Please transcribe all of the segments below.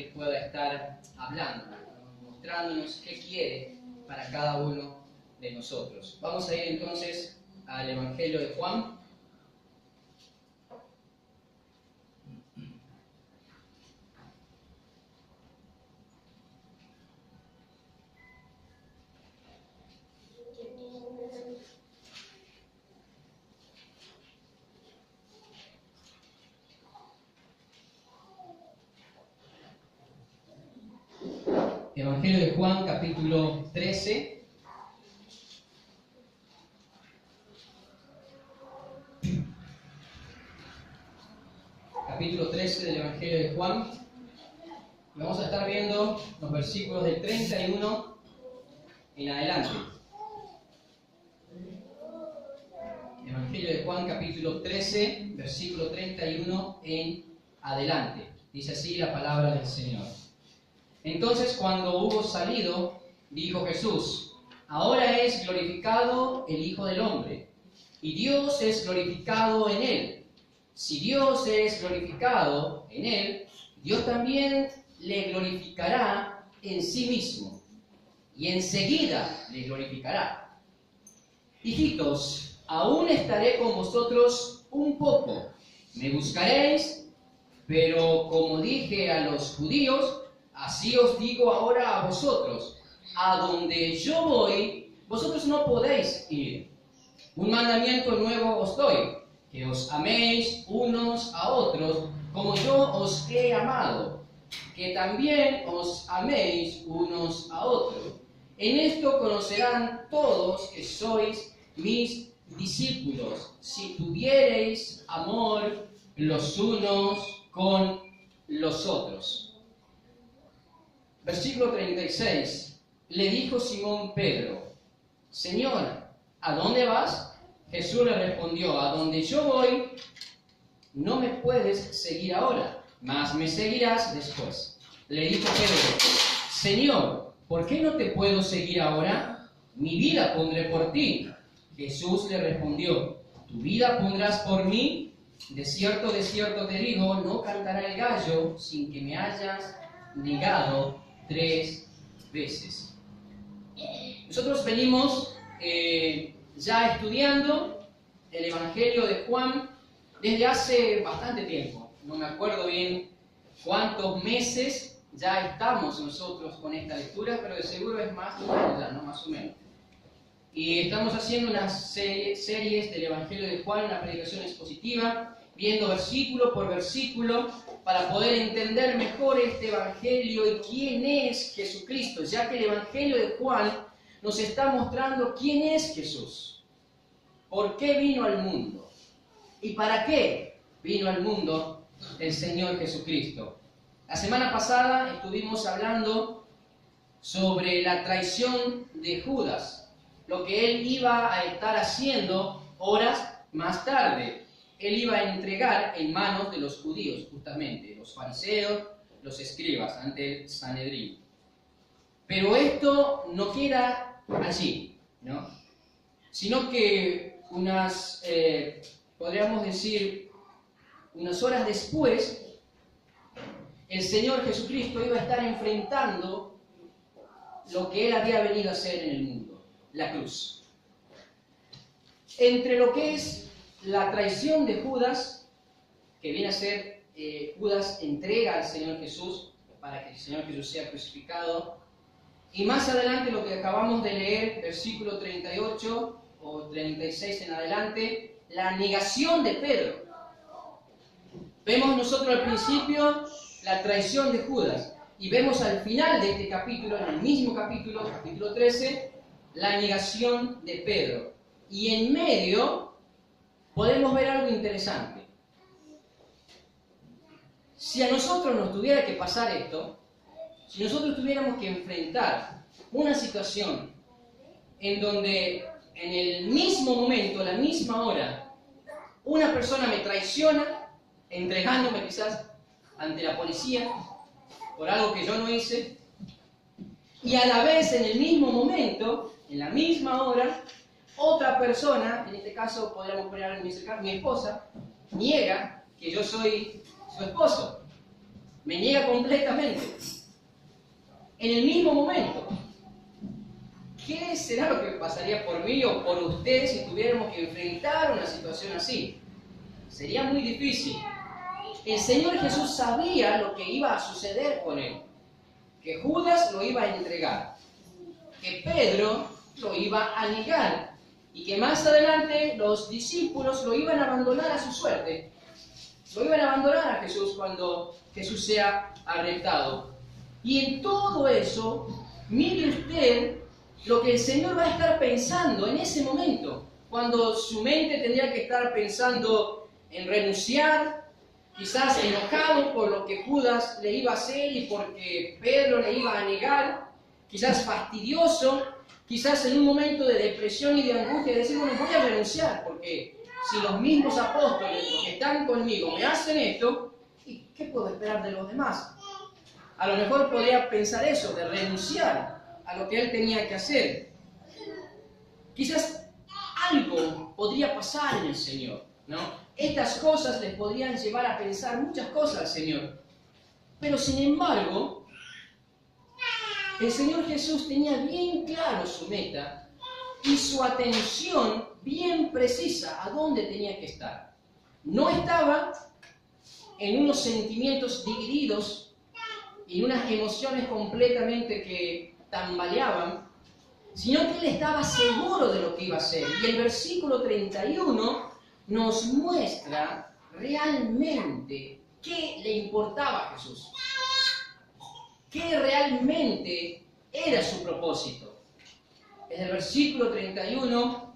Él pueda estar hablando, mostrándonos qué quiere para cada uno de nosotros. Vamos a ir entonces al Evangelio de Juan. Evangelio de Juan, capítulo 13. Capítulo 13 del Evangelio de Juan. Vamos a estar viendo los versículos del 31 en adelante. Evangelio de Juan, capítulo 13, versículo 31 en adelante. Dice así la palabra del Señor. Entonces, cuando hubo salido, dijo Jesús: ahora es glorificado el Hijo del Hombre, y Dios es glorificado en él. Si Dios es glorificado en él, Dios también le glorificará en sí mismo, y enseguida le glorificará. Hijitos, aún estaré con vosotros un poco. Me buscaréis, pero como dije a los judíos, así os digo ahora a vosotros: a donde yo voy, vosotros no podéis ir. Un mandamiento nuevo os doy, que os améis unos a otros, como yo os he amado, que también os améis unos a otros. En esto conocerán todos que sois mis discípulos, si tuviereis amor los unos con los otros. Versículo 36. Le dijo Simón Pedro: Señor, ¿a dónde vas? Jesús le respondió: a donde yo voy, no me puedes seguir ahora, mas me seguirás después. Le dijo Pedro: Señor, ¿por qué no te puedo seguir ahora? Mi vida pondré por ti. Jesús le respondió: ¿tu vida pondrás por mí? De cierto te digo, no cantará el gallo sin que me hayas negado 3 veces. Nosotros venimos ya estudiando el Evangelio de Juan desde hace bastante tiempo. No me acuerdo bien cuántos meses ya estamos nosotros con esta lectura, pero de seguro es más de un año ya, ¿no? Más o menos. Y estamos haciendo unas series del Evangelio de Juan, una predicación expositiva, viendo versículo por versículo, para poder entender mejor este Evangelio y quién es Jesucristo, ya que el Evangelio de Juan nos está mostrando quién es Jesús, por qué vino al mundo y para qué vino al mundo el Señor Jesucristo. La semana pasada estuvimos hablando sobre la traición de Judas, lo que él iba a estar haciendo horas más tarde. Él iba a entregar en manos de los judíos, justamente, los fariseos, los escribas, ante el Sanedrín. Pero esto no queda allí, ¿no? Sino que podríamos decir, unas horas después, el Señor Jesucristo iba a estar enfrentando lo que Él había venido a hacer en el mundo, la cruz. Entre lo que es la traición de Judas, que viene a ser Judas entrega al Señor Jesús para que el Señor Jesús sea crucificado, y más adelante lo que acabamos de leer, versículo 38 o 36 en adelante, la negación de Pedro. Vemos nosotros al principio la traición de Judas, y vemos al final de este capítulo, en el mismo capítulo, capítulo 13, la negación de Pedro. Y en medio podemos ver algo interesante. Si a nosotros nos tuviera que pasar esto, si nosotros tuviéramos que enfrentar una situación en donde en el mismo momento, a la misma hora, una persona me traiciona, entregándome quizás ante la policía por algo que yo no hice, y a la vez en el mismo momento, en la misma hora, otra persona, en este caso podríamos poner algo muy cercano, mi esposa, niega que yo soy su esposo. me niega completamente. En el mismo momento. ¿Qué será lo que pasaría por mí o por ustedes si tuviéramos que enfrentar una situación así? Sería muy difícil. El Señor Jesús sabía lo que iba a suceder con él. Que Judas lo iba a entregar. Que Pedro lo iba a negar. Y que más adelante los discípulos lo iban a abandonar a su suerte. Lo iban a abandonar a Jesús cuando Jesús sea arrestado. Y en todo eso, mire usted lo que el Señor va a estar pensando en ese momento, cuando su mente tendría que estar pensando en renunciar, quizás enojado por lo que Judas le iba a hacer y porque Pedro le iba a negar, quizás fastidioso, quizás en un momento de depresión y de angustia, decir, bueno, voy a renunciar, porque si los mismos apóstoles, los que están conmigo, me hacen esto, ¿y qué puedo esperar de los demás? A lo mejor podría pensar eso, de renunciar a lo que él tenía que hacer. Quizás algo podría pasar en el Señor, ¿no? Estas cosas les podrían llevar a pensar muchas cosas al Señor. Pero sin embargo, el Señor Jesús tenía bien claro su meta y su atención bien precisa a dónde tenía que estar. No estaba en unos sentimientos divididos y unas emociones completamente que tambaleaban, sino que él estaba seguro de lo que iba a hacer. Y el versículo 31 nos muestra realmente qué le importaba a Jesús, qué realmente era su propósito. Desde el versículo 31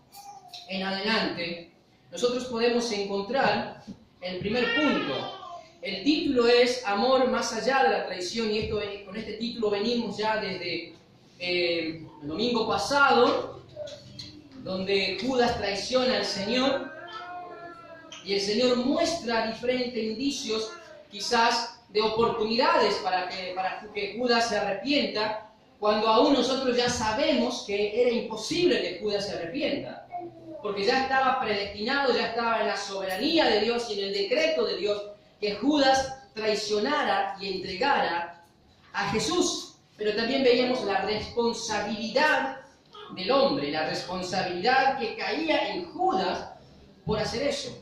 en adelante, nosotros podemos encontrar el primer punto. El título es Amor más allá de la traición, y con este título venimos ya desde el domingo pasado, donde Judas traiciona al Señor, y el Señor muestra diferentes indicios, quizás de oportunidades para que Judas se arrepienta, cuando aún nosotros ya sabemos que era imposible que Judas se arrepienta, porque ya estaba predestinado, ya estaba en la soberanía de Dios y en el decreto de Dios, que Judas traicionara y entregara a Jesús. Pero también veíamos la responsabilidad del hombre, la responsabilidad que caía en Judas por hacer eso.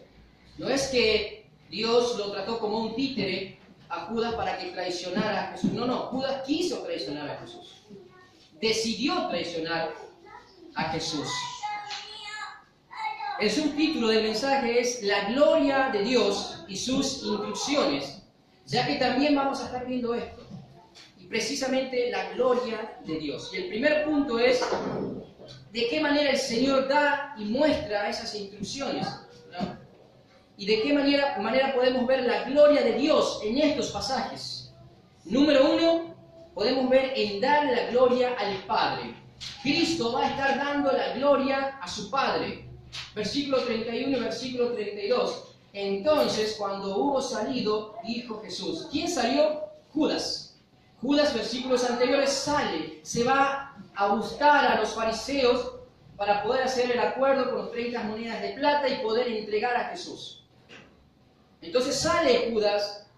No es que Dios lo trató como un títere a Judas para que traicionara a Jesús. No, Judas quiso traicionar a Jesús. Decidió traicionar a Jesús. El subtítulo del mensaje es La gloria de Dios y sus instrucciones, ya que también vamos a estar viendo esto. Y precisamente la gloria de Dios. Y el primer punto es de qué manera el Señor da y muestra esas instrucciones, ¿no? Y de qué manera podemos ver la gloria de Dios en estos pasajes. Número 1, podemos ver en dar la gloria al Padre. Cristo va a estar dando la gloria a su Padre. Versículo 31 y versículo 32. Entonces, cuando hubo salido, dijo Jesús. ¿Quién salió? Judas. Judas, versículos anteriores, sale. Se va a buscar a los fariseos para poder hacer el acuerdo con los 30 monedas de plata y poder entregar a Jesús. Entonces sale Judas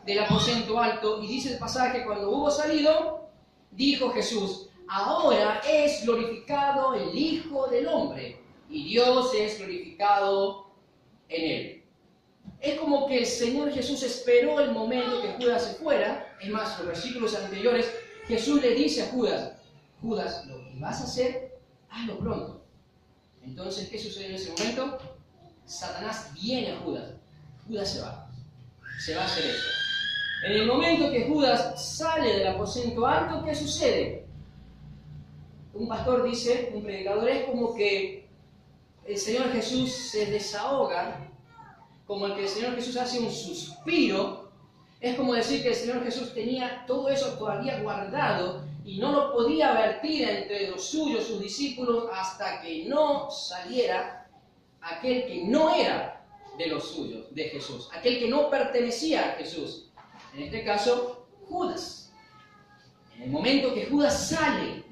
del aposento alto y dice el pasaje, cuando hubo salido, dijo Jesús, ahora es glorificado el Hijo del Hombre y Dios es glorificado en él. Es como que el Señor Jesús esperó el momento que Judas se fuera. Es más, los versículos anteriores, Jesús le dice a Judas, Judas, lo que vas a hacer, hazlo pronto. Entonces, ¿qué sucede en ese momento? Satanás viene a Judas. Judas se va a hacer eso. En el momento que Judas sale del aposento alto, ¿qué sucede? Un pastor dice, un predicador, es como que el Señor Jesús se desahoga, como el que el Señor Jesús hace un suspiro. Es como decir que el Señor Jesús tenía todo eso todavía guardado y no lo podía vertir entre los suyos, sus discípulos, hasta que no saliera aquel que no era de los suyos, de Jesús, aquel que no pertenecía a Jesús, en este caso Judas. En el momento que Judas sale,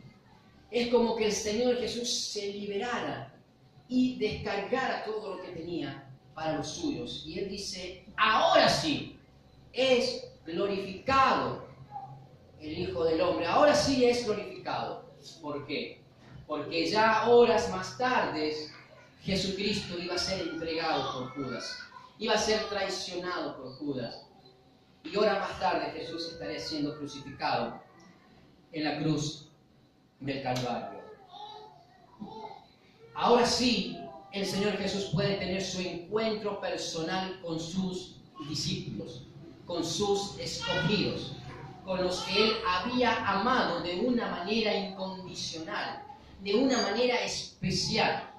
es como que el Señor Jesús se liberara y descargara todo lo que tenía para los suyos, y él dice, ahora sí, es glorificado el Hijo del Hombre. Ahora sí es glorificado. ¿Por qué? Porque ya horas más tarde Jesucristo iba a ser entregado por Judas. Iba a ser traicionado por Judas. Y horas más tarde Jesús estaría siendo crucificado en la cruz del Calvario. Ahora sí, el Señor Jesús puede tener su encuentro personal con sus discípulos, con sus escogidos, con los que Él había amado de una manera incondicional, de una manera especial.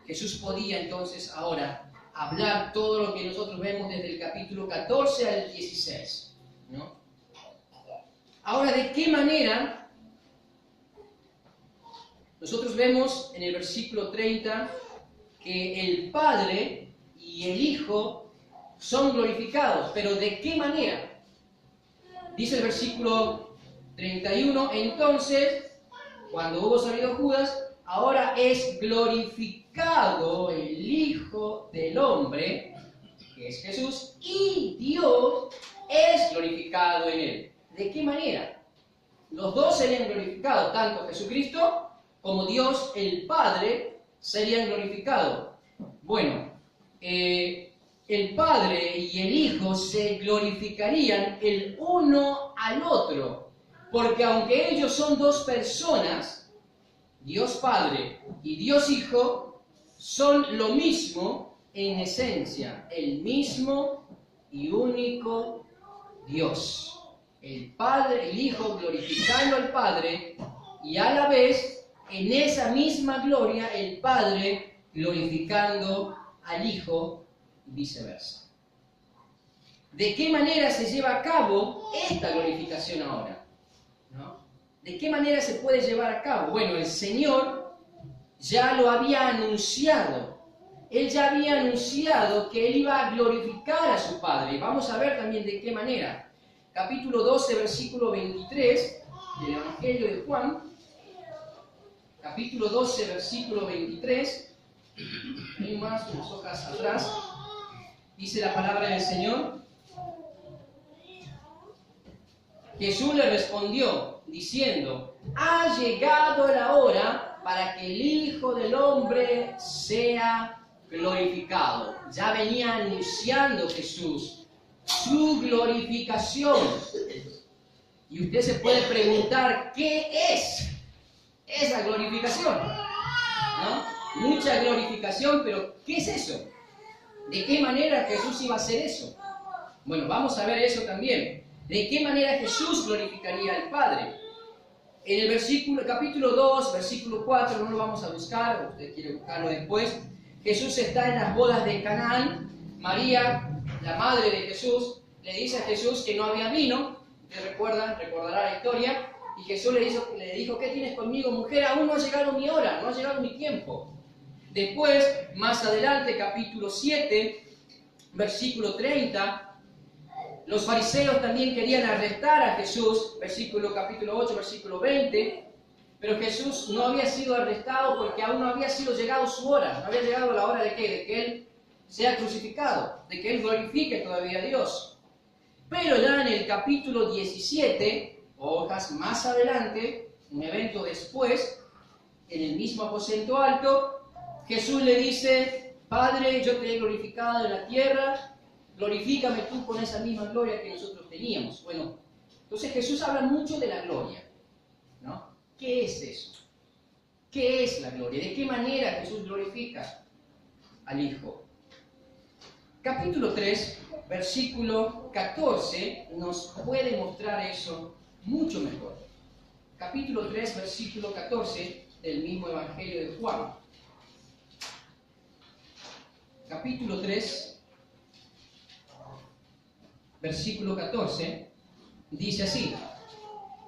Jesús podía entonces ahora hablar todo lo que nosotros vemos desde el capítulo 14 al 16, ¿no? Ahora, ¿de qué manera? Nosotros vemos en el versículo 30 que el Padre y el Hijo son glorificados, pero ¿de qué manera? Dice el versículo 31, entonces, cuando hubo salido Judas, ahora es glorificado el Hijo del Hombre, que es Jesús, y Dios es glorificado en él. ¿De qué manera? Los dos serían glorificados, tanto Jesucristo como Dios el Padre serían glorificados. Bueno, el Padre y el Hijo se glorificarían el uno al otro, porque aunque ellos son dos personas, Dios Padre y Dios Hijo son lo mismo en esencia, el mismo y único Dios. El Padre, el Hijo glorificando al Padre y a la vez en esa misma gloria el Padre glorificando al Hijo y viceversa. ¿De qué manera se lleva a cabo esta glorificación ahora? ¿No? ¿De qué manera se puede llevar a cabo? Bueno, el Señor ya lo había anunciado. Él ya había anunciado que Él iba a glorificar a su Padre. Vamos a ver también de qué manera. Capítulo 12, versículo 23 del Evangelio de Juan. Capítulo 12, versículo 23. Hay más, unas hojas atrás. Dice la palabra del Señor. Jesús le respondió, diciendo, ha llegado la hora para que el Hijo del Hombre sea glorificado. Ya venía anunciando Jesús su glorificación. Y usted se puede preguntar, ¿qué es esa glorificación? ¿No? Mucha glorificación, pero ¿qué es eso? ¿De qué manera Jesús iba a hacer eso? Bueno, vamos a ver eso también. ¿De qué manera Jesús glorificaría al Padre? En el capítulo 2, versículo 4, no lo vamos a buscar, usted quiere buscarlo después. Jesús está en las bodas de Canaán. María, la madre de Jesús, le dice a Jesús que no había vino. ¿Te recordará la historia? Y Jesús le dijo, ¿qué tienes conmigo, mujer? Aún no ha llegado mi hora, no ha llegado mi tiempo. Después, más adelante, capítulo 7, versículo 30, los fariseos también querían arrestar a Jesús, capítulo 8, versículo 20, pero Jesús no había sido arrestado porque aún no había llegado su hora, no había llegado la hora de ¿qué? De que Él sea crucificado, de que Él glorifique todavía a Dios. Pero ya en el capítulo 17, hojas más adelante, un evento después, en el mismo aposento alto, Jesús le dice, Padre, yo te he glorificado en la tierra, glorifícame tú con esa misma gloria que nosotros teníamos. Bueno, entonces Jesús habla mucho de la gloria, ¿no? ¿Qué es eso? ¿Qué es la gloria? ¿De qué manera Jesús glorifica al Hijo? Capítulo 3, versículo 14, nos puede mostrar eso mucho mejor. Capítulo 3, versículo 14 del mismo Evangelio de Juan. Capítulo 3, versículo 14, dice así,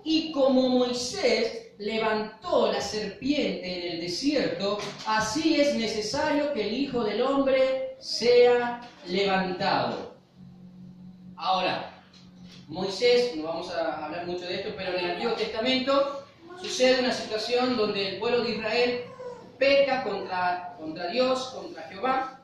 y como Moisés levantó la serpiente en el desierto, así es necesario que el Hijo del Hombre sea levantado. Ahora, Moisés, no vamos a hablar mucho de esto, pero en el Antiguo Testamento sucede una situación donde el pueblo de Israel peca contra Dios, contra Jehová,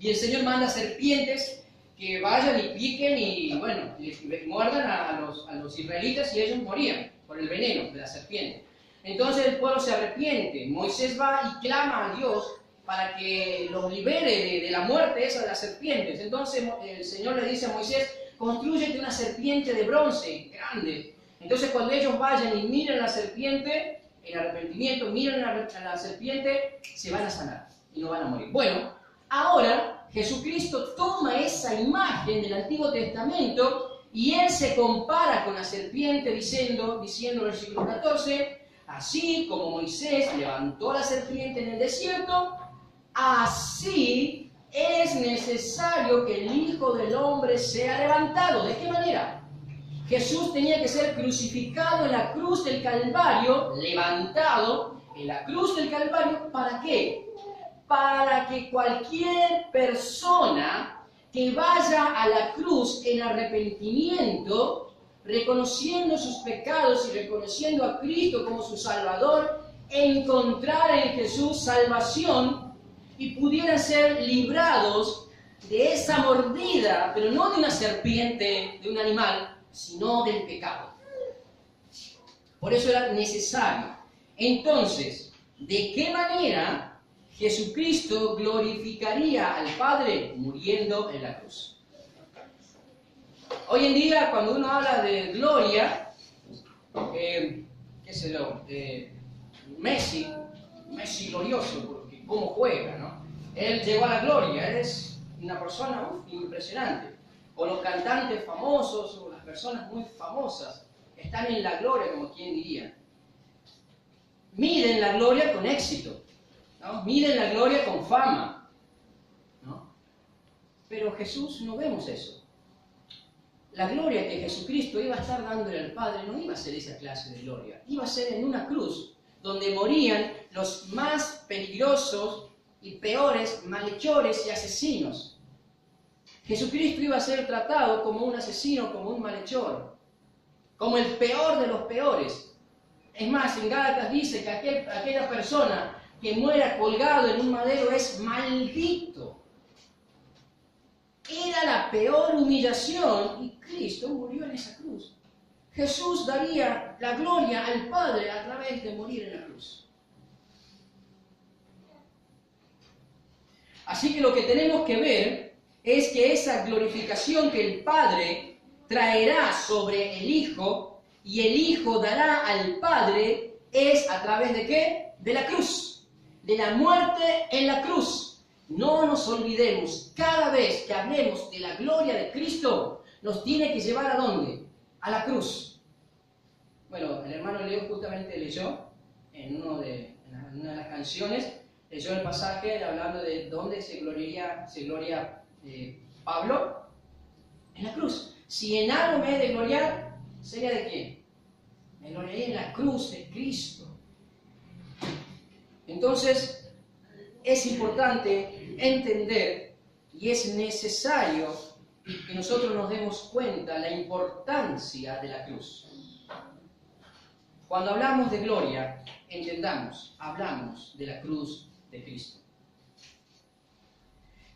y el Señor manda serpientes que vayan y piquen y, bueno, y muerdan a los israelitas y ellos morían por el veneno de la serpiente. Entonces el pueblo se arrepiente. Moisés va y clama a Dios para que los libere de la muerte esa de las serpientes. Entonces el Señor le dice a Moisés, constrúyete una serpiente de bronce grande. Entonces cuando ellos vayan y miren la serpiente, en arrepentimiento, miren a la serpiente, se van a sanar y no van a morir. Bueno, ahora Jesucristo toma esa imagen del Antiguo Testamento y Él se compara con la serpiente diciendo en el versículo 14, así como Moisés levantó la serpiente en el desierto, así es necesario que el Hijo del Hombre sea levantado. ¿De qué manera? Jesús tenía que ser crucificado en la cruz del Calvario, levantado en la cruz del Calvario, ¿para qué? Para que cualquier persona que vaya a la cruz en arrepentimiento, reconociendo sus pecados y reconociendo a Cristo como su Salvador, encontrara en Jesús salvación y pudieran ser librados de esa mordida, pero no de una serpiente, de un animal, sino del pecado. Por eso era necesario. Entonces, ¿de qué manera Jesucristo glorificaría al Padre? Muriendo en la cruz. Hoy en día, cuando uno habla de gloria, qué sé yo, Messi glorioso, porque cómo juega, ¿no? Él llegó a la gloria, él es una persona impresionante. O los cantantes famosos, o las personas muy famosas, están en la gloria, como quien diría. Miden la gloria con éxito, ¿no? Miden la gloria con fama, ¿no? Pero Jesús no vemos eso. La gloria que Jesucristo iba a estar dándole al Padre no iba a ser esa clase de gloria, iba a ser en una cruz donde morían los más peligrosos y peores malhechores y asesinos. Jesucristo iba a ser tratado como un asesino, como un malhechor, como el peor de los peores. Es más, en Gálatas dice que aquella persona que muera colgado en un madero es maldito. Era la peor humillación y Cristo murió en esa cruz. Jesús daría la gloria al Padre a través de morir en la cruz. Así que lo que tenemos que ver es que esa glorificación que el Padre traerá sobre el Hijo y el Hijo dará al Padre es a través de ¿qué? De la cruz, de la muerte en la cruz. No nos olvidemos, cada vez que hablemos de la gloria de Cristo, nos tiene que llevar ¿a dónde? A la cruz. Bueno, el hermano Leo justamente leyó en una de las canciones, leyó el pasaje hablando de dónde se gloria Pablo, en la cruz. Si en algo me he de gloriar, ¿sería de quién? Me gloriaré en la cruz de Cristo. Entonces, es importante entender y es necesario que nosotros nos demos cuenta la importancia de la cruz. Cuando hablamos de gloria, entendamos, hablamos de la cruz de Cristo.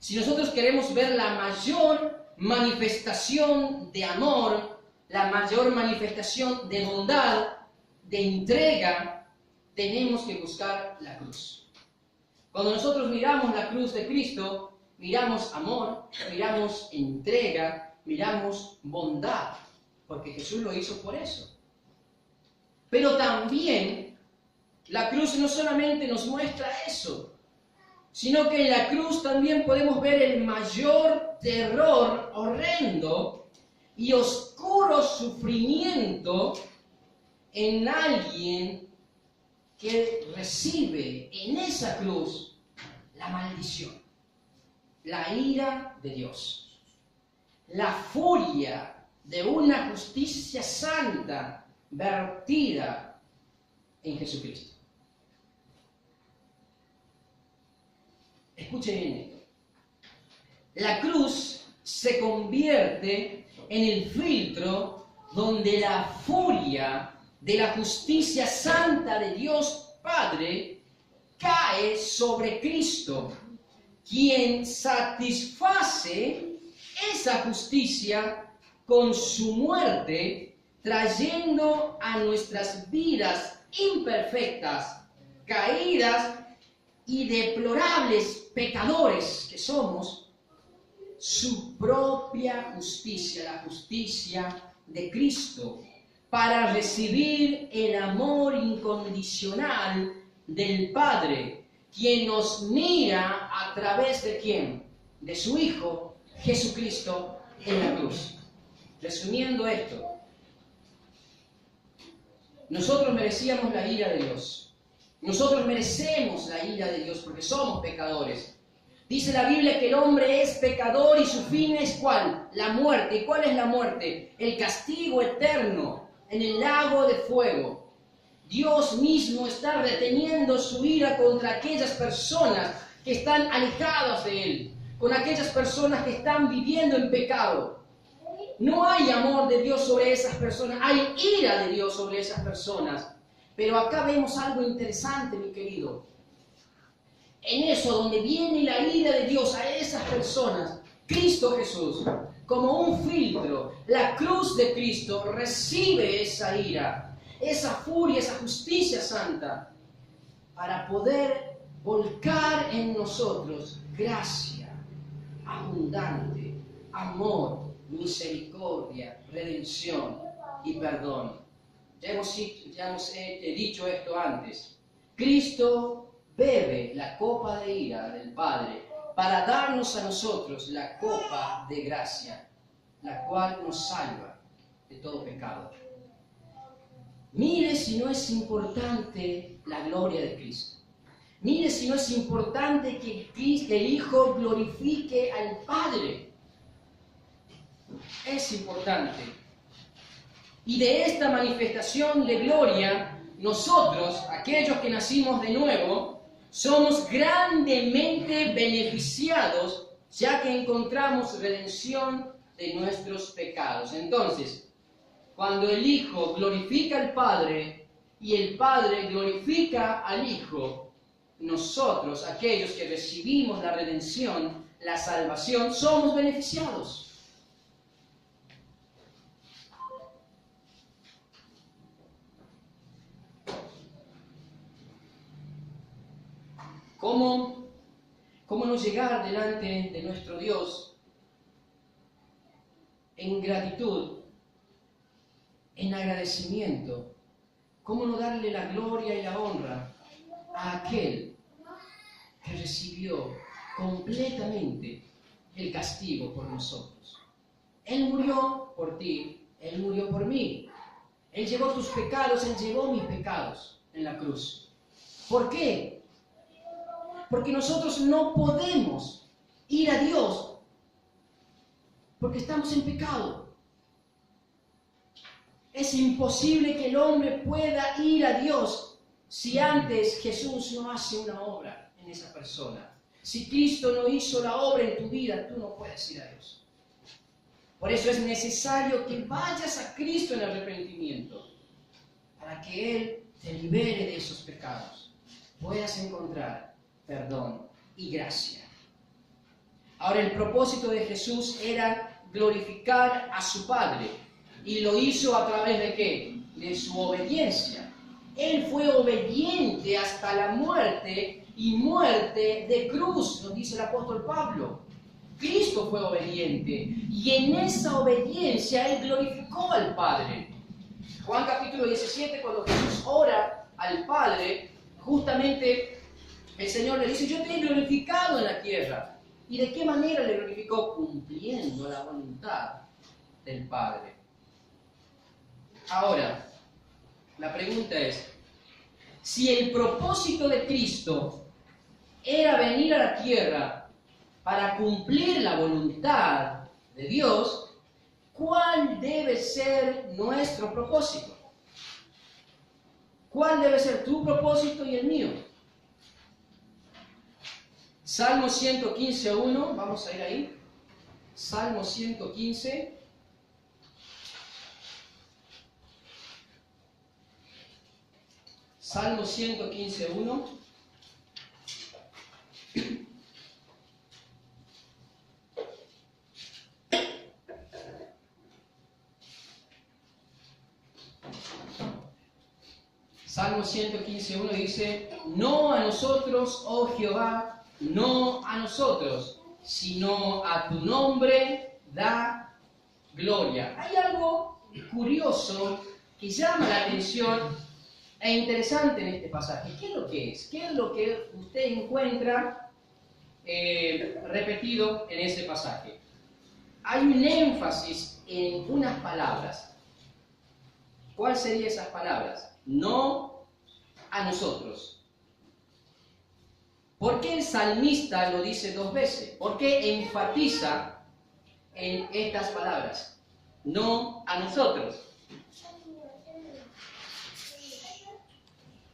Si nosotros queremos ver la mayor manifestación de amor, la mayor manifestación de bondad, de entrega, tenemos que buscar la cruz. Cuando nosotros miramos la cruz de Cristo, miramos amor, miramos entrega, miramos bondad, porque Jesús lo hizo por eso. Pero también la cruz no solamente nos muestra eso, sino que en la cruz también podemos ver el mayor terror horrendo y oscuro sufrimiento en alguien que recibe en esa cruz la maldición, la ira de Dios, la furia de una justicia santa vertida en Jesucristo. Escuchen bien esto. La cruz se convierte en el filtro donde la furia de la justicia santa de Dios Padre cae sobre Cristo, quien satisface esa justicia con su muerte, trayendo a nuestras vidas imperfectas, caídas y deplorables pecadores que somos, su propia justicia, la justicia de Cristo, para recibir el amor incondicional del Padre, quien nos mira a través de ¿quién? De su Hijo, Jesucristo, en la cruz. Resumiendo esto, nosotros merecíamos la ira de Dios. Nosotros merecemos la ira de Dios porque somos pecadores. Dice la Biblia que el hombre es pecador y su fin es ¿cuál? La muerte. ¿Y cuál es la muerte? El castigo eterno en el lago de fuego. Dios mismo está reteniendo su ira contra aquellas personas que están alejadas de Él, con aquellas personas que están viviendo en pecado. No hay amor de Dios sobre esas personas, hay ira de Dios sobre esas personas. Pero acá vemos algo interesante, mi querido. En eso, donde viene la ira de Dios a esas personas, Cristo Jesús, como un filtro, la cruz de Cristo recibe esa ira, esa furia, esa justicia santa, para poder volcar en nosotros gracia abundante, amor, misericordia, redención y perdón. Ya hemos dicho esto antes. Cristo bebe la copa de ira del Padre para darnos a nosotros la copa de gracia, la cual nos salva de todo pecado. Mire si no es importante la gloria de Cristo. Mire si no es importante que el Hijo glorifique al Padre. Es importante. Y de esta manifestación de gloria, nosotros, aquellos que nacimos de nuevo, somos grandemente beneficiados, ya que encontramos redención de nuestros pecados. Entonces, cuando el Hijo glorifica al Padre y el Padre glorifica al Hijo, nosotros, aquellos que recibimos la redención, la salvación, somos beneficiados. ¿Cómo no llegar delante de nuestro Dios en gratitud, en agradecimiento? ¿Cómo no darle la gloria y la honra a aquel que recibió completamente el castigo por nosotros? Él murió por ti, Él murió por mí. Él llevó tus pecados, Él llevó mis pecados en la cruz. ¿Por qué? Porque nosotros no podemos ir a Dios porque estamos en pecado. Es imposible que el hombre pueda ir a Dios si antes Jesús no hace una obra en esa persona. Si Cristo no hizo la obra en tu vida, tú no puedes ir a Dios. Por eso es necesario que vayas a Cristo en arrepentimiento, para que Él te libere de esos pecados, puedas encontrar perdón y gracia. Ahora, el propósito de Jesús era glorificar a su Padre, y lo hizo a través de ¿qué? De su obediencia. Él fue obediente hasta la muerte, y muerte de cruz, nos dice el apóstol Pablo. Cristo fue obediente, y en esa obediencia Él glorificó al Padre. Juan capítulo 17, cuando Jesús ora al Padre, justamente el Señor le dice: yo te he glorificado en la tierra. ¿Y de qué manera le glorificó? Cumpliendo la voluntad del Padre. Ahora, la pregunta es, si el propósito de Cristo era venir a la tierra para cumplir la voluntad de Dios, ¿cuál debe ser nuestro propósito? ¿Cuál debe ser tu propósito y el mío? Salmo 115:1, vamos a ir ahí. Salmo 115. Salmo 115:1. Salmo 115:1 dice, no a nosotros, oh Jehová, no a nosotros, sino a tu nombre da gloria. Hay algo curioso que llama la atención e interesante en este pasaje. ¿Qué es lo que es? ¿Qué es lo que usted encuentra repetido en ese pasaje? Hay un énfasis en unas palabras. ¿Cuáles serían esas palabras? No a nosotros. ¿Por qué el salmista lo dice 2 veces? ¿Por qué enfatiza en estas palabras? No a nosotros.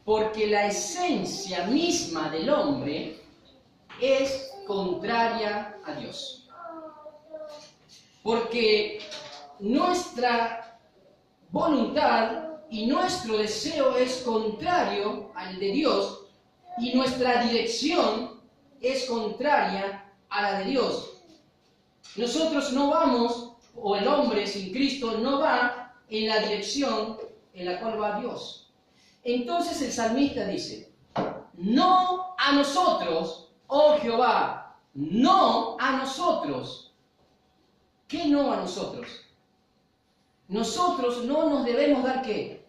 Porque la esencia misma del hombre es contraria a Dios. Porque nuestra voluntad y nuestro deseo es contrario al de Dios, y nuestra dirección es contraria a la de Dios. Nosotros no vamos, o el hombre sin Cristo no va en la dirección en la cual va Dios. Entonces el salmista dice, no a nosotros, oh Jehová, no a nosotros. ¿Qué no a nosotros? Nosotros no nos debemos dar ¿qué?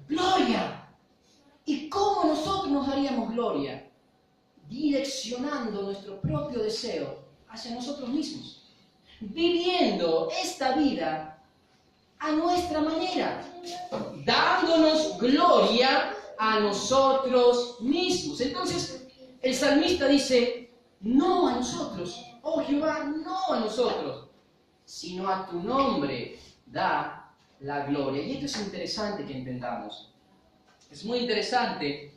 Gloria. ¿Y cómo nosotros nos daríamos gloria? Direccionando nuestro propio deseo hacia nosotros mismos. Viviendo esta vida a nuestra manera. Dándonos gloria a nosotros mismos. Entonces, el salmista dice, no a nosotros, oh Jehová, no a nosotros, sino a tu nombre da la gloria. Y esto es interesante que entendamos. Es muy interesante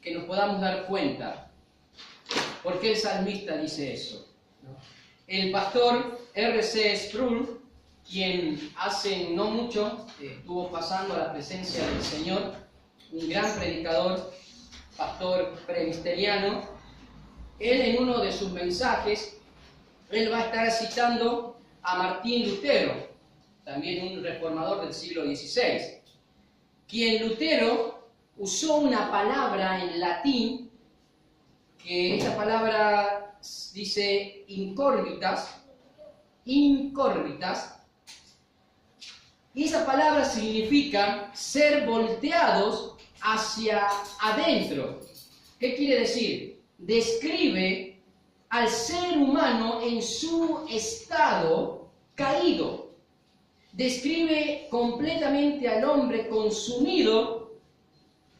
que nos podamos dar cuenta por qué el salmista dice eso, ¿no? El pastor R.C. Sproul, quien hace no mucho estuvo pasando a la presencia del Señor, un gran predicador, pastor presbiteriano, él en uno de sus mensajes, él va a estar citando a Martín Lutero, también un reformador del siglo XVI, quien Lutero usó una palabra en latín, que esta palabra dice incórrigitas, y esa palabra significa ser volteados hacia adentro. ¿Qué quiere decir? Describe al ser humano en su estado caído. Describe completamente al hombre consumido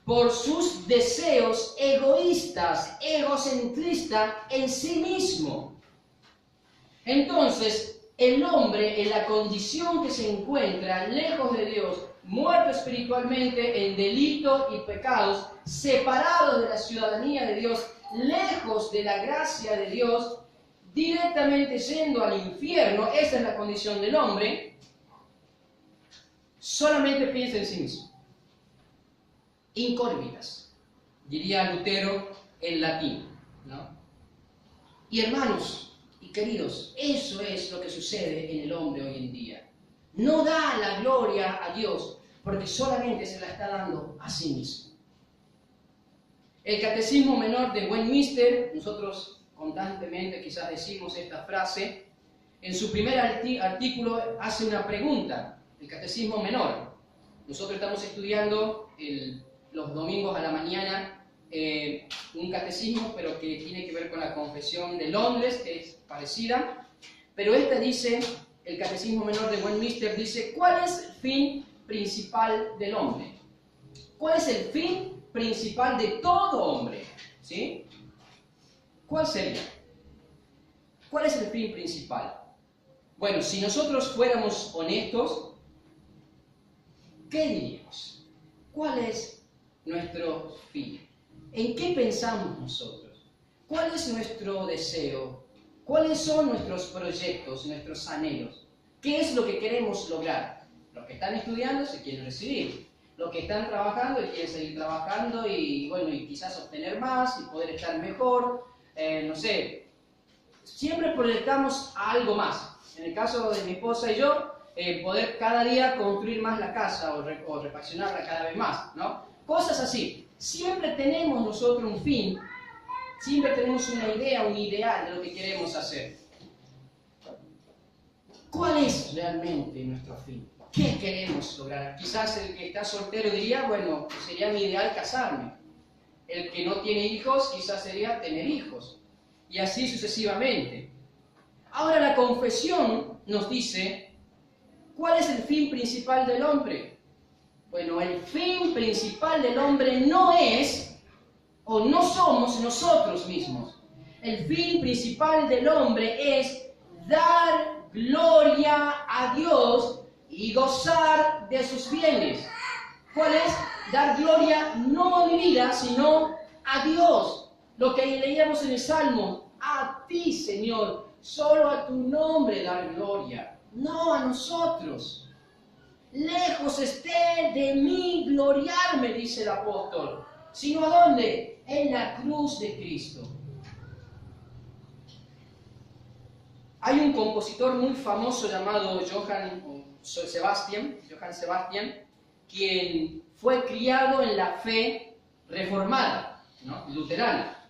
por sus deseos egoístas, egocentristas en sí mismo. Entonces, el hombre en la condición que se encuentra, lejos de Dios, muerto espiritualmente en delitos y pecados, separado de la ciudadanía de Dios, lejos de la gracia de Dios, directamente yendo al infierno, esa es la condición del hombre, solamente piensa en sí mismo. Incórrigitas, diría Lutero en latín, ¿no? Y hermanos y queridos, eso es lo que sucede en el hombre hoy en día. No da la gloria a Dios porque solamente se la está dando a sí mismo. El Catecismo Menor de Westminster, nosotros constantemente quizás decimos esta frase, en su primer artículo hace una pregunta, el Catecismo Menor. Nosotros estamos estudiando los domingos a la mañana un catecismo, pero que tiene que ver con la Confesión de Londres, que es parecida, pero esta dice, el Catecismo Menor de Westminster dice, ¿cuál es el fin principal del hombre? ¿Cuál es el fin principal de todo hombre? ¿Sí? ¿Cuál sería? ¿Cuál es el fin principal? Bueno, si nosotros fuéramos honestos, ¿qué diríamos? ¿Cuál es nuestro fin? ¿En qué pensamos nosotros? ¿Cuál es nuestro deseo? ¿Cuáles son nuestros proyectos, nuestros anhelos? ¿Qué es lo que queremos lograr? Los que están estudiando se quieren recibir. Los que están trabajando y quieren seguir trabajando y, bueno, y quizás obtener más y poder estar mejor. No sé, siempre proyectamos a algo más. En el caso de mi esposa y yo, poder cada día construir más la casa o refaccionarla cada vez más, ¿no? cosas así. Siempre tenemos nosotros un fin, siempre tenemos una idea, un ideal de lo que queremos hacer. ¿Cuál es realmente nuestro fin? ¿Qué queremos lograr? Quizás el que está soltero diría, bueno, sería mi ideal casarme. El que no tiene hijos, quizás sería tener hijos. Y así sucesivamente. Ahora la confesión nos dice, ¿cuál es el fin principal del hombre? Bueno, el fin principal del hombre no es, o no somos nosotros mismos. El fin principal del hombre es dar gloria a Dios y gozar de sus bienes. ¿Cuál es? Dar gloria no a mi vida, sino a Dios. Lo que leíamos en el Salmo, a ti, Señor, solo a tu nombre dar gloria, no a nosotros. Lejos esté de mí gloriarme, dice el apóstol, sino ¿a dónde? En la cruz de Cristo. Hay un compositor muy famoso llamado Johann Sebastian, quien fue criado en la fe reformada, ¿no? Luterana.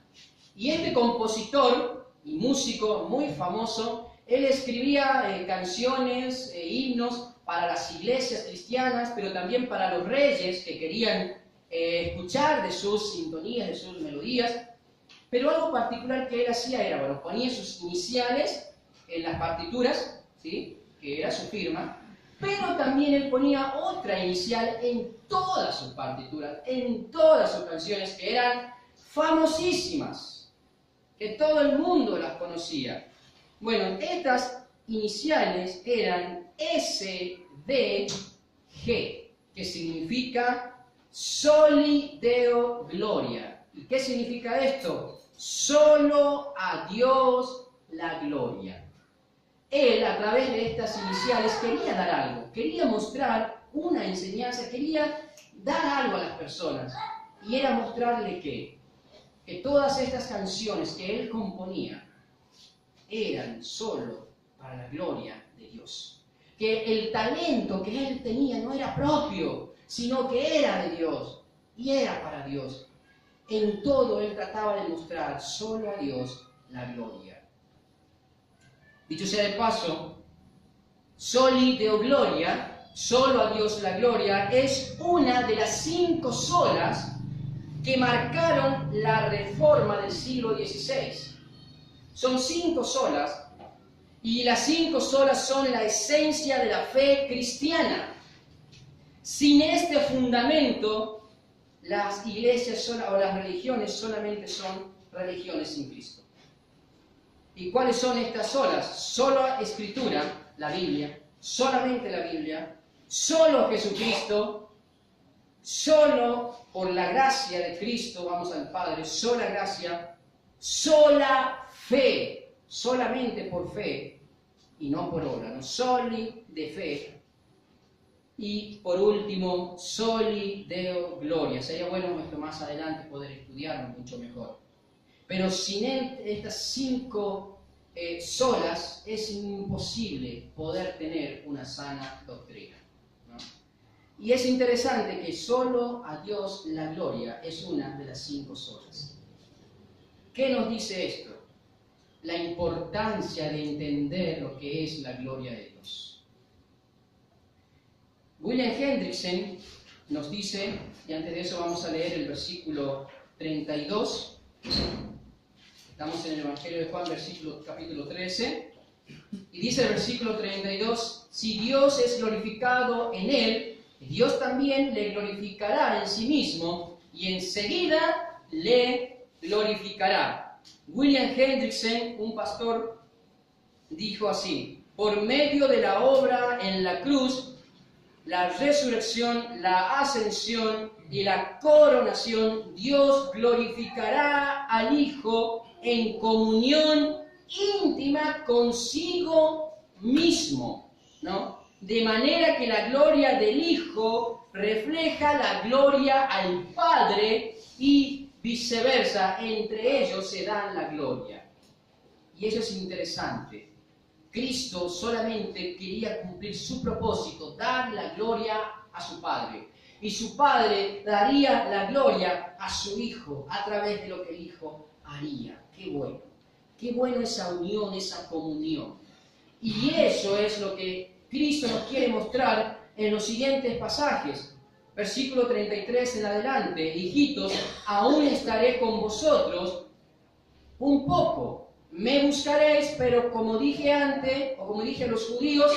Y este compositor y músico muy famoso, él escribía canciones e himnos para las iglesias cristianas, pero también para los reyes que querían escuchar de sus sintonías, de sus melodías. Pero algo particular que él hacía era, bueno, ponía sus iniciales en las partituras, ¿sí?, que era su firma, pero también él ponía otra inicial en todas sus partituras, en todas sus canciones, que eran famosísimas, que todo el mundo las conocía. Bueno, estas iniciales eran SDG, que significa Soli Deo Gloria. ¿Y qué significa esto? Solo a Dios la gloria. Él, a través de estas iniciales, quería dar algo, quería mostrar una enseñanza, quería dar algo a las personas. Y era mostrarle que todas estas canciones que él componía eran solo para la gloria de Dios. Que el talento que él tenía no era propio, sino que era de Dios y era para Dios. En todo él trataba de mostrar solo a Dios la gloria. Dicho sea de paso, Soli Deo Gloria, solo a Dios la gloria, es una de las 5 solas que marcaron la reforma del siglo XVI. Son 5 solas, y las 5 solas son la esencia de la fe cristiana. Sin este fundamento, las iglesias o las religiones solamente son religiones sin Cristo. ¿Y cuáles son estas solas? Solo Escritura, la Biblia, solamente la Biblia, solo Jesucristo, solo por la gracia de Cristo vamos al Padre, sola gracia, sola fe, solamente por fe y no por obra, ¿no? Soli de fe. Y por último, Soli Deo Gloria. Sería bueno esto más adelante poder estudiarlo mucho mejor. Pero sin estas 5 solas es imposible poder tener una sana doctrina, ¿no? Y es interesante que solo a Dios la gloria es una de las 5 solas. ¿Qué nos dice esto? La importancia de entender lo que es la gloria de Dios. William Hendriksen nos dice, y antes de eso vamos a leer el versículo 32. Estamos en el Evangelio de Juan, capítulo 13, y dice el versículo 32, si Dios es glorificado en él, Dios también le glorificará en sí mismo, y enseguida le glorificará. William Hendriksen, un pastor, dijo así, por medio de la obra en la cruz, la resurrección, la ascensión y la coronación, Dios glorificará al Hijo en comunión íntima consigo mismo, ¿no? De manera que la gloria del Hijo refleja la gloria al Padre y viceversa, entre ellos se dan la gloria. Y eso es interesante. Cristo solamente quería cumplir su propósito, dar la gloria a su Padre. y su Padre daría la gloria a su Hijo a través de lo que el Hijo haría. Qué bueno esa unión, esa comunión. Y eso es lo que Cristo nos quiere mostrar en los siguientes pasajes. Versículo 33 en adelante: hijitos, aún estaré con vosotros un poco. Me buscaréis, pero como dije antes, o como dije a los judíos,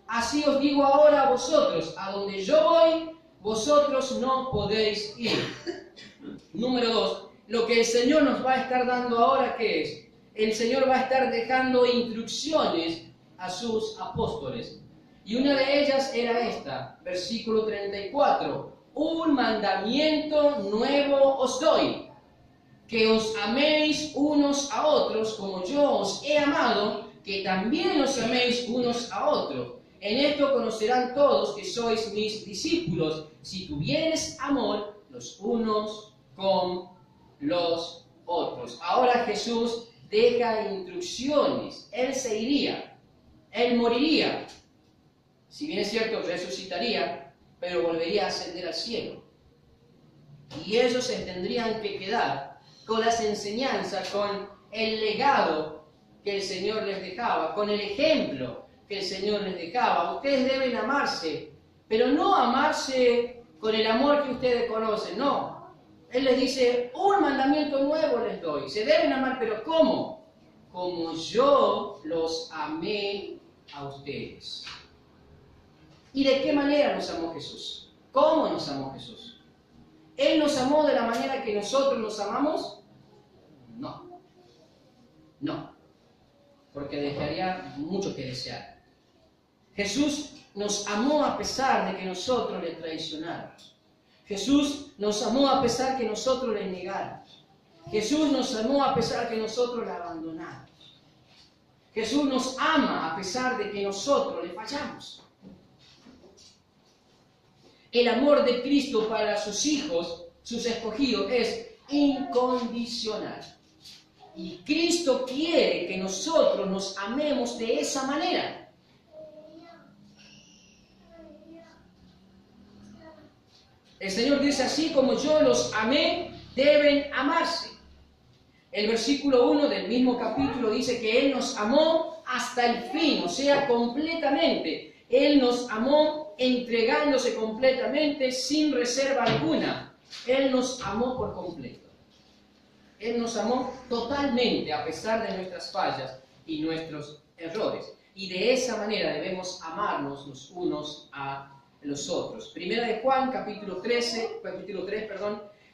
así os digo ahora a vosotros: a donde yo voy, vosotros no podéis ir. Número 2. Lo que el Señor nos va a estar dando ahora, ¿qué es? El Señor va a estar dejando instrucciones a sus apóstoles. Y una de ellas era esta, versículo 34. Un mandamiento nuevo os doy, que os améis unos a otros como yo os he amado, que también os améis unos a otros. En esto conocerán todos que sois mis discípulos, si tuviereis amor los unos con los otros. Ahora Jesús deja instrucciones. Él se iría, Él moriría. Si bien es cierto, resucitaría, pero volvería a ascender al cielo. Y ellos se tendrían que quedar con las enseñanzas, con el legado que el Señor les dejaba, con el ejemplo que el Señor les dejaba. Ustedes deben amarse, pero no amarse con el amor que ustedes conocen, no. Él les dice: un mandamiento nuevo les doy. Se deben amar, pero ¿cómo? Como yo los amé a ustedes. ¿Y de qué manera nos amó Jesús? ¿Cómo nos amó Jesús? ¿Él nos amó de la manera que nosotros nos amamos? No. No. Porque dejaría mucho que desear. Jesús nos amó a pesar de que nosotros le traicionáramos. Jesús nos amó a pesar que nosotros le negáramos. Jesús nos amó a pesar que nosotros le abandonáramos. Jesús nos ama a pesar de que nosotros le fallamos. El amor de Cristo para sus hijos, sus escogidos, es incondicional. Y Cristo quiere que nosotros nos amemos de esa manera. El Señor dice: así como yo los amé, deben amarse. El versículo 1 del mismo capítulo dice que Él nos amó hasta el fin, o sea, completamente. Él nos amó entregándose completamente, sin reserva alguna. Él nos amó por completo. Él nos amó totalmente, a pesar de nuestras fallas y nuestros errores. Y de esa manera debemos amarnos los unos a los otros. Primera de Juan, capítulo 3,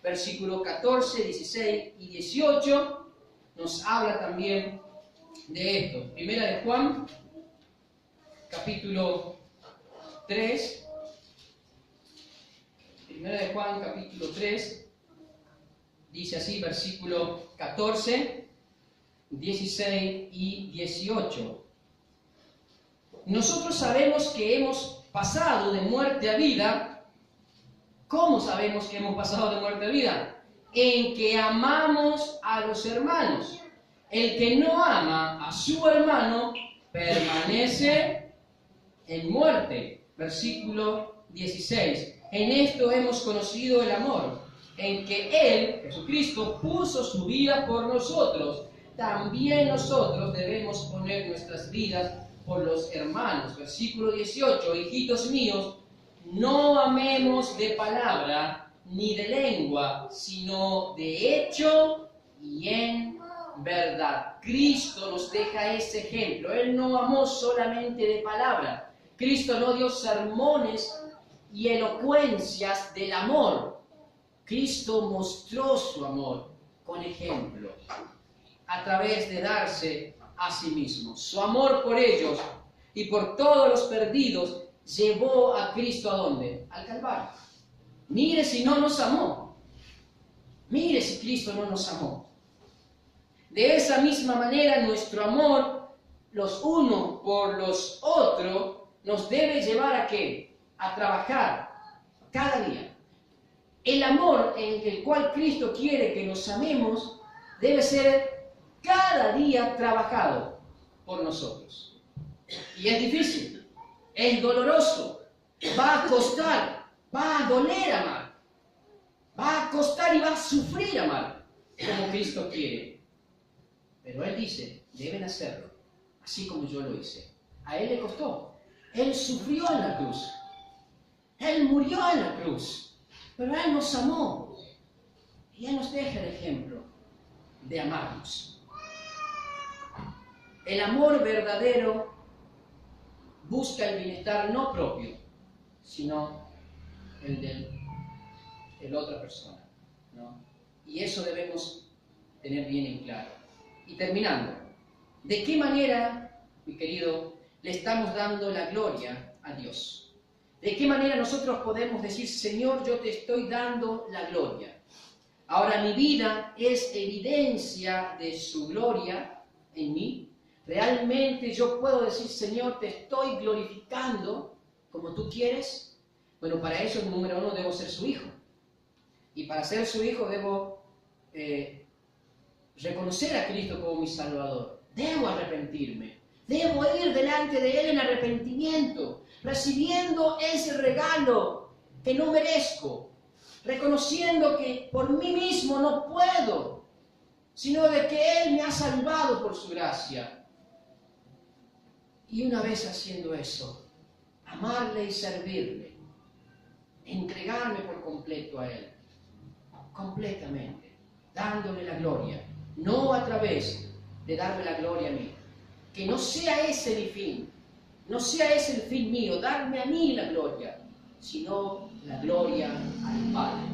versículo 14, 16 y 18, nos habla también de esto. Primera de Juan, capítulo 3. Primera de Juan, capítulo 3, dice así, versículo 14, 16 y 18. Nosotros sabemos que hemos pasado de muerte a vida. ¿Cómo sabemos que hemos pasado de muerte a vida? En que amamos a los hermanos. El que no ama a su hermano permanece en muerte. Versículo 16. En esto hemos conocido el amor, en que Él, Jesucristo, puso su vida por nosotros. También nosotros debemos poner nuestras vidas por los hermanos. Versículo 18. Hijitos míos, no amemos de palabra ni de lengua, sino de hecho y en verdad. Cristo nos deja ese ejemplo. Él no amó solamente de palabra. Cristo no dio sermones y elocuencias del amor. Cristo mostró su amor con ejemplo, a través de darse a sí mismo. Su amor por ellos y por todos los perdidos llevó a Cristo ¿a dónde? Al Calvario. Mire si no nos amó. Mire si Cristo no nos amó. De esa misma manera, nuestro amor, los unos por los otros, nos debe llevar ¿a qué? A trabajar cada día. El amor en el cual Cristo quiere que nos amemos debe ser cada día trabajado por nosotros. Y es difícil, es doloroso, va a costar, Va a doler amar. Va a costar y va a sufrir amar como Cristo quiere. Pero Él dice, deben hacerlo, así como yo lo hice. A Él le costó. Él sufrió en la cruz. Él murió en la cruz. Pero Él nos amó. Y Él nos deja el ejemplo de amarnos. El amor verdadero busca el bienestar no propio, sino el de la otra persona, ¿no? Y eso debemos tener bien en claro. Y terminando, ¿de qué manera, mi querido, le estamos dando la gloria a Dios? ¿De qué manera nosotros podemos decir, Señor, yo te estoy dando la gloria? Ahora, mi vida es evidencia de su gloria en mí. ¿Realmente yo puedo decir, Señor, te estoy glorificando como tú quieres? Bueno, para eso, número uno, debo ser su hijo. Y para ser su hijo debo reconocer a Cristo como mi Salvador. Debo arrepentirme. Debo ir delante de Él en arrepentimiento, recibiendo ese regalo que no merezco, reconociendo que por mí mismo no puedo, sino de que Él me ha salvado por su gracia. Y una vez haciendo eso, amarle y servirle, entregarme por completo a Él, completamente, dándole la gloria, no a través de darme la gloria a mí. Que no sea ese mi fin, no sea ese el fin mío, darme a mí la gloria, sino la gloria al Padre.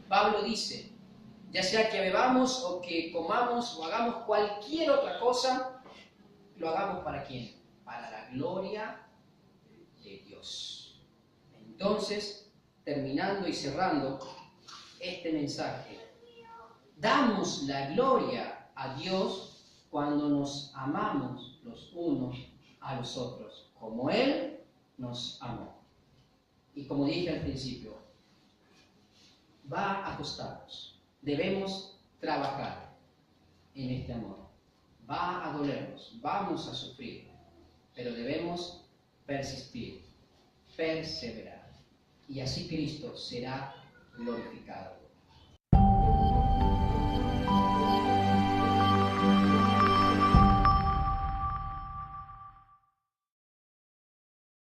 Pablo dice, ya sea que bebamos o que comamos o hagamos cualquier otra cosa, lo hagamos ¿para quién? Para la gloria de Dios. Entonces, terminando y cerrando este mensaje, damos la gloria a Dios cuando nos amamos los unos a los otros, como Él nos amó. Y como dije al principio, va a costarnos. Debemos trabajar en este amor. Va a dolernos, vamos a sufrir, pero debemos persistir, perseverar. Y así Cristo será glorificado.